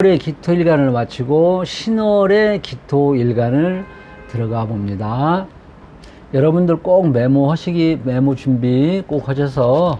월의 기토일간을 마치고 신월의 기토일간을 들어가 봅니다. 여러분들 꼭 메모 준비 꼭 하셔서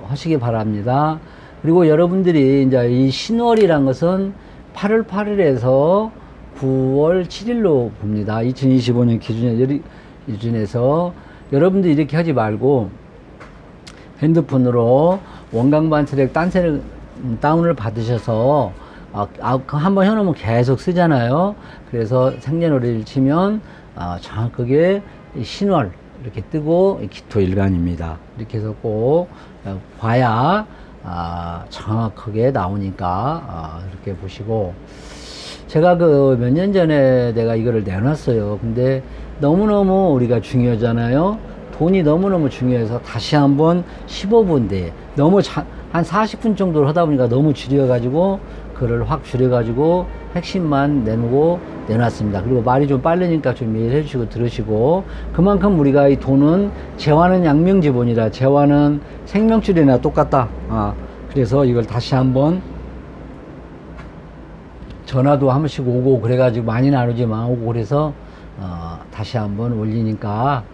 하시기 바랍니다. 그리고 여러분들이 이제 이 신월이란 것은 8월 8일에서 9월 7일로 봅니다. 2025년 기준에서 여러분들이 이렇게 하지 말고 핸드폰으로 원광반 트랙 다운을 받으셔서 한번 해놓으면 계속 쓰잖아요. 그래서 생년월일을 치면 정확하게 신월 이렇게 뜨고 기토일간입니다. 이렇게 해서 꼭 봐야 정확하게 나오니까 이렇게 보시고, 제가 그 몇 년 전에 내가 이거를 내놨어요. 근데 너무너무 우리가 중요하잖아요. 돈이 너무너무 중요해서 다시 한번 15분 뒤에 한 40분 정도를 하다 보니까 너무 지려가지고 그걸 확 줄여가지고 핵심만 내놨습니다. 그리고 말이 좀 빠르니까 좀 이해해 주시고 들으시고, 그만큼 우리가 이 돈은 재화는 양명지본이라 재화는 생명줄이나 똑같다. 그래서 이걸 다시 한번 전화도 한 번씩 오고 그래가지고 많이 나누지만 오고 그래서 다시 한번 올리니까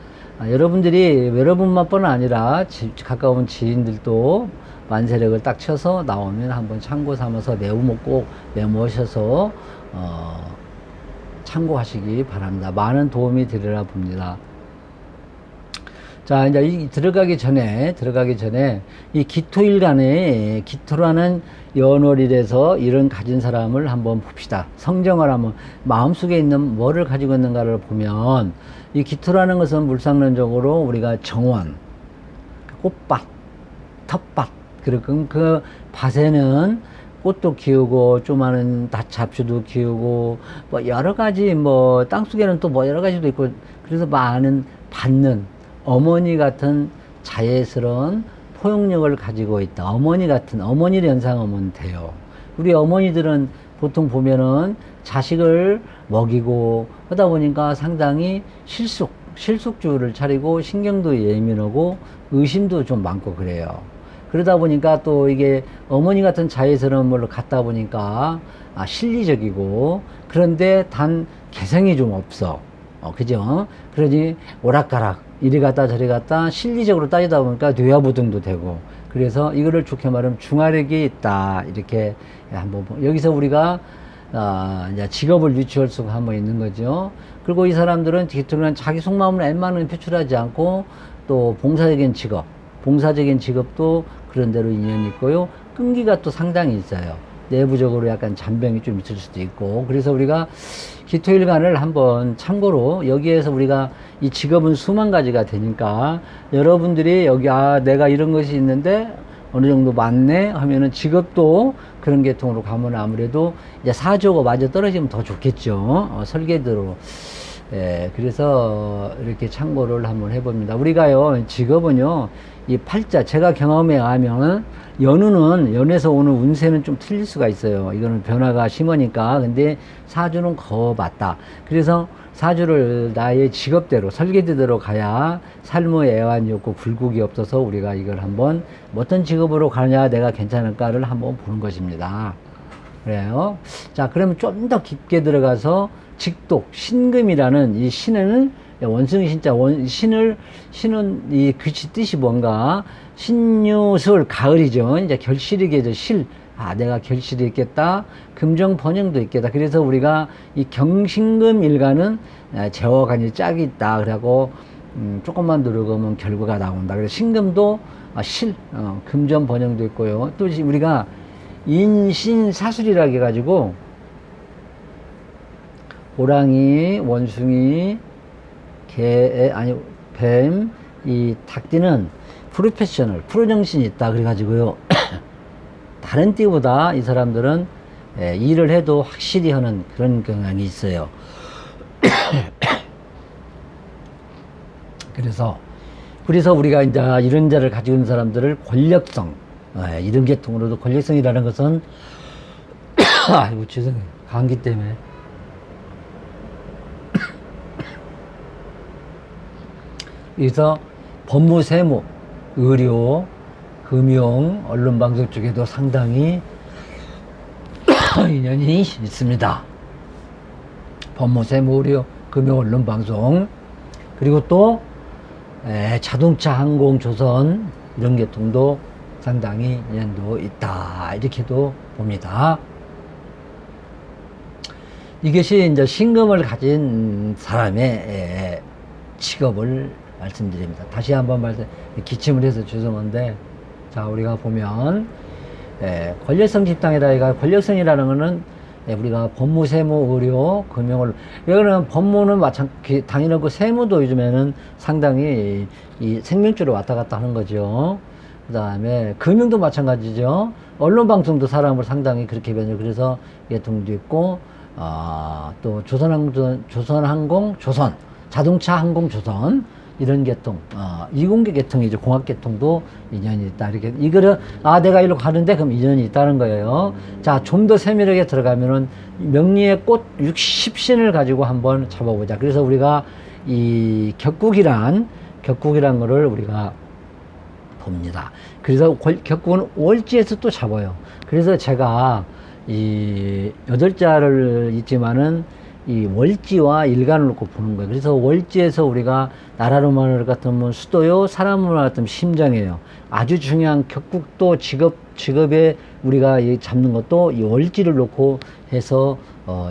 여러분들이 여러분만뿐 아니라 가까운 지인들도 만세력을 딱 쳐서 나오면 한번 참고 삼아서 꼭 메모하셔서 참고하시기 바랍니다. 많은 도움이 되리라 봅니다. 자, 이제 들어가기 전에 이 기토일간에 기토라는 연월일에서 이런 가진 사람을 한번 봅시다. 성정을 한번 마음속에 있는 뭐를 가지고 있는가를 보면, 이 기토라는 것은 물상론적으로 우리가 정원, 꽃밭, 텃밭, 그리고 그 밭에는 꽃도 키우고 조그마한 잡초도 키우고 뭐 여러 가지, 뭐 땅속에는 또 뭐 여러 가지도 있고, 그래서 많은 받는 어머니 같은 자애스러운 포용력을 가지고 있다. 어머니를 연상하면 돼요. 우리 어머니들은 보통 보면은 자식을 먹이고 하다 보니까 상당히 실속주의를 차리고 신경도 예민하고 의심도 좀 많고 그래요. 그러다 보니까 또 이게 어머니 같은 자애스러움을 갖다 보니까 실리적이고, 그런데 단 개성이 좀 없어. 그죠? 그러니 오락가락 이리 갔다 저리 갔다 실리적으로 따지다 보니까 뇌화부등도 되고, 그래서 이거를 좋게 말하면 중화력이 있다. 이렇게 한번 여기서 우리가 이제 직업을 유추할 수가 한번 있는 거죠. 그리고 이 사람들은 기토는 자기 속마음을 웬만하면 표출하지 않고, 또 봉사적인 직업도 그런 대로 인연이 있고요. 끈기가 또 상당히 있어요. 내부적으로 약간 잔병이 좀 있을 수도 있고, 그래서 우리가 기토일간을 한번 참고로, 여기에서 우리가 이 직업은 수만 가지가 되니까 여러분들이 여기 내가 이런 것이 있는데 어느 정도 맞네 하면은 직업도 그런 계통으로 가면 아무래도 이제 사주가 맞아 떨어지면 더 좋겠죠. 설계대로. 그래서 이렇게 참고를 한번 해봅니다. 우리가요, 직업은요, 이 팔자, 제가 경험에 의하면 연에서 오는 운세는 좀 틀릴 수가 있어요. 이거는 변화가 심하니까. 근데 사주는 맞다. 그래서 사주를 나의 직업대로, 설계대로 가야 삶의 애환이 없고 굴곡이 없어서 우리가 이걸 한번 어떤 직업으로 가느냐 내가 괜찮을까를 한번 보는 것입니다. 그래요. 자, 그러면 좀 더 깊게 들어가서 직독, 신금이라는 이 신은 원숭이 신자, 신은 이 글씨 뜻이 뭔가, 신유술, 가을이죠. 이제 결실이겠죠. 내가 결실이 있겠다. 금정 번영도 있겠다. 그래서 우리가 이 경신금 일간은 재화간이 짝이 있다. 그러고, 조금만 누르면 결과가 나온다. 그래서 신금도 금전 번영도 있고요. 또 우리가 인신사술이라고 해가지고, 호랑이, 원숭이, 뱀, 이 닭띠는 프로정신이 있다. 그래가지고요. 다른 띠보다 이 사람들은 일을 해도 확실히 하는 그런 경향이 있어요. 그래서 우리가 이제 이런 자를 가지고 있는 사람들을 권력성, 이런 계통으로도 권력성이라는 것은, 아이고, 죄송해요. 감기 때문에. 그래서 법무, 세무, 의료, 금융, 언론방송 쪽에도 상당히 인연이 있습니다. 법무세무의료 금융언론방송 그리고 또 자동차 항공 조선 이런 계통도 상당히 인연도 있다 이렇게도 봅니다. 이것이 이제 신금을 가진 사람의 직업을 말씀드립니다. 다시 한번 기침을 해서 죄송한데, 자, 우리가 보면, 권력성 집단이라, 권력성이라는 거는, 우리가 법무, 세무, 의료, 금융을, 여기는 법무는 당연하고 세무도 요즘에는 상당히 이 생명줄을 왔다 갔다 하는 거죠. 그 다음에 금융도 마찬가지죠. 언론방송도 사람을 상당히 그렇게 변해요. 그래서 계통도 있고, 또 조선항공, 자동차 항공 조선, 이런 계통, 이공계 계통이죠. 공학 계통도 인연이 있다. 이렇게, 이거를, 내가 이리로 가는데 그럼 인연이 있다는 거예요. 자, 좀 더 세밀하게 들어가면은 명리의 꽃 60신을 가지고 한번 잡아보자. 그래서 우리가 이 격국이란 거를 우리가 봅니다. 그래서 격국은 월지에서 또 잡아요. 그래서 제가 이 8자를 있지만은 이 월지와 일간을 놓고 보는 거예요. 그래서 월지에서 우리가 나라로 말할 것 같으면 수도요, 사람으로 말할 것 같으면 심장이에요. 아주 중요한 격국도 직업에 우리가 잡는 것도 이 월지를 놓고 해서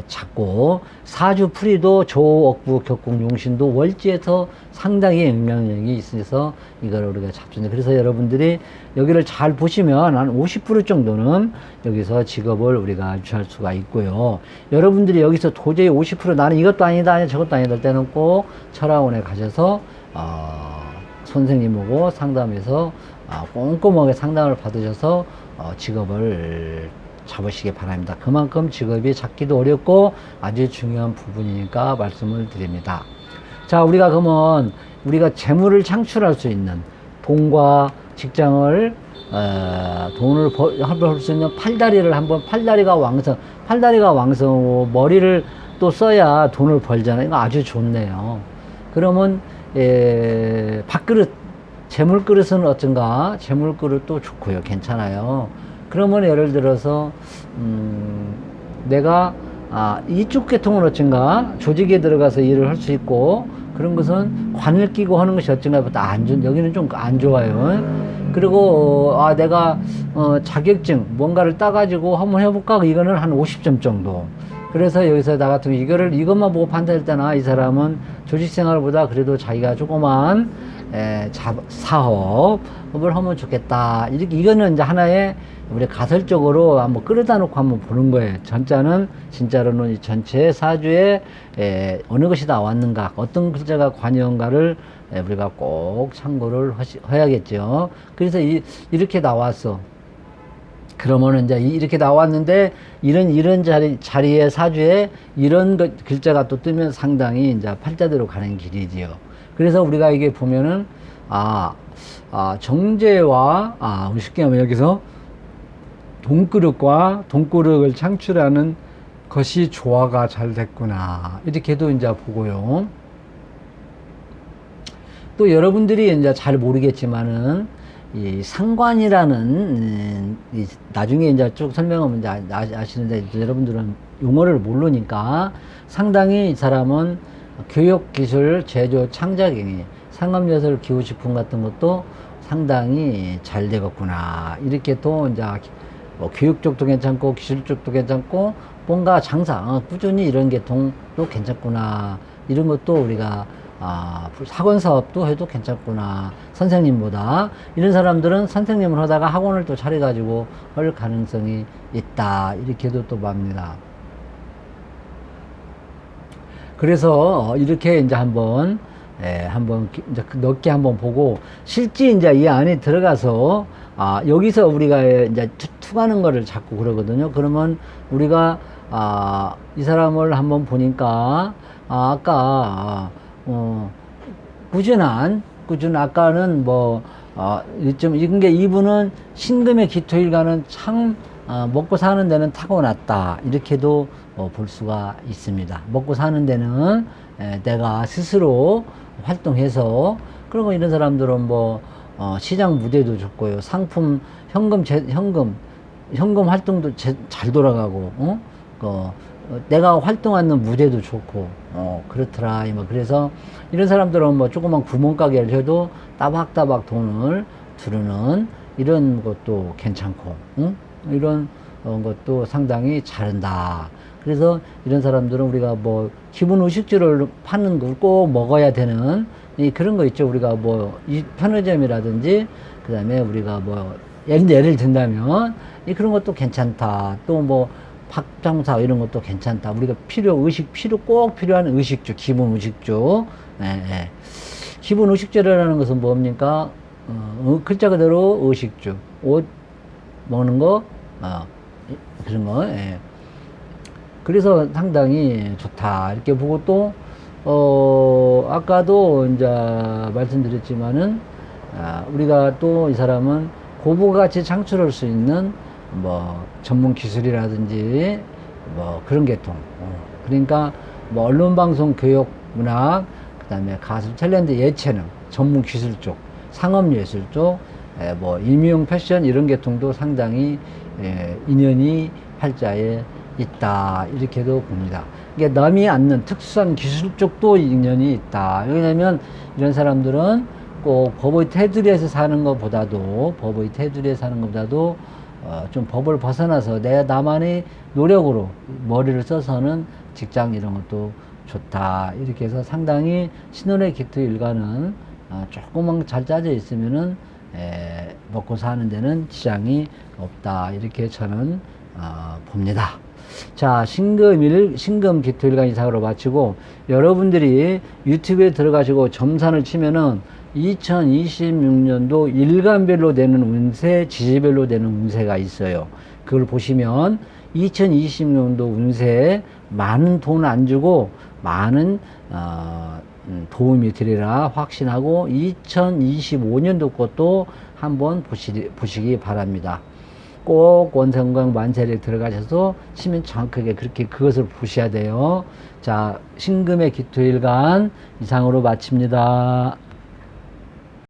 잡고, 사주 풀이도 조옥부 격국 용신도 월지에서 상당히 영향력이 있어서 이걸 우리가 잡습니다. 그래서 여러분들이 여기를 잘 보시면 한 50% 정도는 여기서 직업을 우리가 유추할 수가 있고요. 여러분들이 여기서 도저히 50% 나는 이것도 아니다, 저것도 아니다 할 때는 꼭 철학원에 가셔서 선생님하고 상담해서 꼼꼼하게 상담을 받으셔서 직업을 잡으시기 바랍니다. 그만큼 직업이 잡기도 어렵고 아주 중요한 부분이니까 말씀을 드립니다. 자, 우리가 그러면 우리가 재물을 창출할 수 있는 돈과 직장을 돈을 벌 수 있는 팔다리를 한번, 팔다리가 왕성하고 머리를 또 써야 돈을 벌잖아요. 이거 아주 좋네요. 그러면 밥그릇, 재물그릇은 어쩐가? 재물그릇도 좋고요. 괜찮아요. 그러면 예를 들어서 내가 이쪽 계통은 어쩐가? 조직에 들어가서 일을 할 수 있고, 그런 것은 관을 끼고 하는 것이 어쩐가 보다 여기는 좀 안 좋아요. 그리고 내가 자격증 뭔가를 따가지고 한번 해볼까? 이거는 한 50점 정도. 그래서 여기서 나 같으면 이것만 보고 판단할 때나 이 사람은 조직 생활보다 그래도 자기가 조그만 사업을 하면 좋겠다. 이거는 이제 하나의 우리 가설적으로 한번 끌어다 놓고 한번 보는 거예요. 진짜로는 이 전체 사주에 어느 것이 나왔는가, 어떤 글자가 관여한가를 우리가 꼭 참고를 해야겠죠. 그래서 이렇게 나왔어. 그러면은 이제 이렇게 나왔는데 이런 자리에 사주에 이런 글자가 또 뜨면 상당히 이제 팔자대로 가는 길이지요. 그래서 우리가 이게 보면은 정제와 쉽게 하면 여기서 돈그릇을 창출하는 것이 조화가 잘 됐구나. 이렇게도 이제 보고요. 또 여러분들이 이제 잘 모르겠지만은 이 상관이라는 나중에 이제 쭉 설명하면 이제 아시는데 여러분들은 용어를 모르니까 상당히 이 사람은 교육, 기술, 제조, 창작행위, 상업예술, 기후식품 같은 것도 상당히 잘 되겠구나. 이렇게 또 이제 뭐 교육 쪽도 괜찮고 기술 쪽도 괜찮고 뭔가 장사 꾸준히 이런 계통도 괜찮구나. 이런 것도 우리가 학원 사업도 해도 괜찮구나. 선생님보다 이런 사람들은 선생님을 하다가 학원을 또 차려가지고 할 가능성이 있다. 이렇게도 또 봅니다. 그래서 이렇게 이제 한번 이제 넓게 한번 보고 실제 이제 이 안에 들어가서 여기서 우리가 이제 투가는 거를 자꾸 그러거든요. 그러면 우리가 이 사람을 한번 보니까 아까 꾸준한 아까는 이분은 신금의 기토일간은 참 먹고 사는 데는 타고났다. 이렇게도 볼 수가 있습니다. 먹고 사는 데는 내가 스스로 활동해서, 그리고 이런 사람들은 시장 무대도 좋고요. 상품, 현금 현금 활동도 잘 돌아가고, 내가 활동하는 무대도 좋고, 그렇더라. 뭐, 그래서 이런 사람들은 뭐 조그만 구멍가게를 해도 따박따박 돈을 두르는 이런 것도 괜찮고, 응? 이런 것도 상당히 잘한다. 그래서 이런 사람들은 우리가 뭐 기본 의식주를 파는 걸 꼭 먹어야 되는 그런 거 있죠. 우리가 뭐 이 편의점이라든지 그 다음에 우리가 뭐 예를 든다면 그런 것도 괜찮다. 또 뭐 박장사 이런 것도 괜찮다. 우리가 꼭 필요한 의식주, 기본 의식주. 예, 예. 기본 의식주라는 것은 뭡니까? 글자 그대로 의식주. 옷 먹는 거, 그런 거. 예. 그래서 상당히 좋다. 이렇게 보고 또, 아까도 이제 말씀드렸지만은, 우리가 또 이 사람은 고부가치 창출할 수 있는 뭐 전문 기술이라든지 뭐 그런 계통. 그러니까 뭐 언론방송 교육 문학, 그 다음에 가수 탤런트 예체능, 전문 기술 쪽, 상업예술 쪽, 뭐 임용 패션 이런 계통도 상당히 인연이 팔자에 있다 이렇게도 봅니다. 이게 남이 않는 특수한 기술 쪽도 인연이 있다. 왜냐하면 이런 사람들은 꼭 법의 테두리에서 사는 것보다도 좀 법을 벗어나서 내 나만의 노력으로 머리를 써서는 직장 이런 것도 좋다. 이렇게 해서 상당히 신혼의 기토 일가는 조금만 잘 짜져 있으면은 먹고 사는 데는 지장이 없다. 이렇게 저는 봅니다. 자, 신금 기토일간 이상으로 마치고 여러분들이 유튜브에 들어가시고 점산을 치면은 2026년도 일간별로 되는 운세, 지지별로 되는 운세가 있어요. 그걸 보시면 2026년도 운세에 많은 돈 안 주고 많은 도움이 되리라 확신하고 2025년도 것도 한번 보시기 바랍니다. 꼭 원성강 만세를 들어가셔서 치면 정확하게 그렇게 그것을 보셔야 돼요. 자, 신금의 기토일간 이상으로 마칩니다.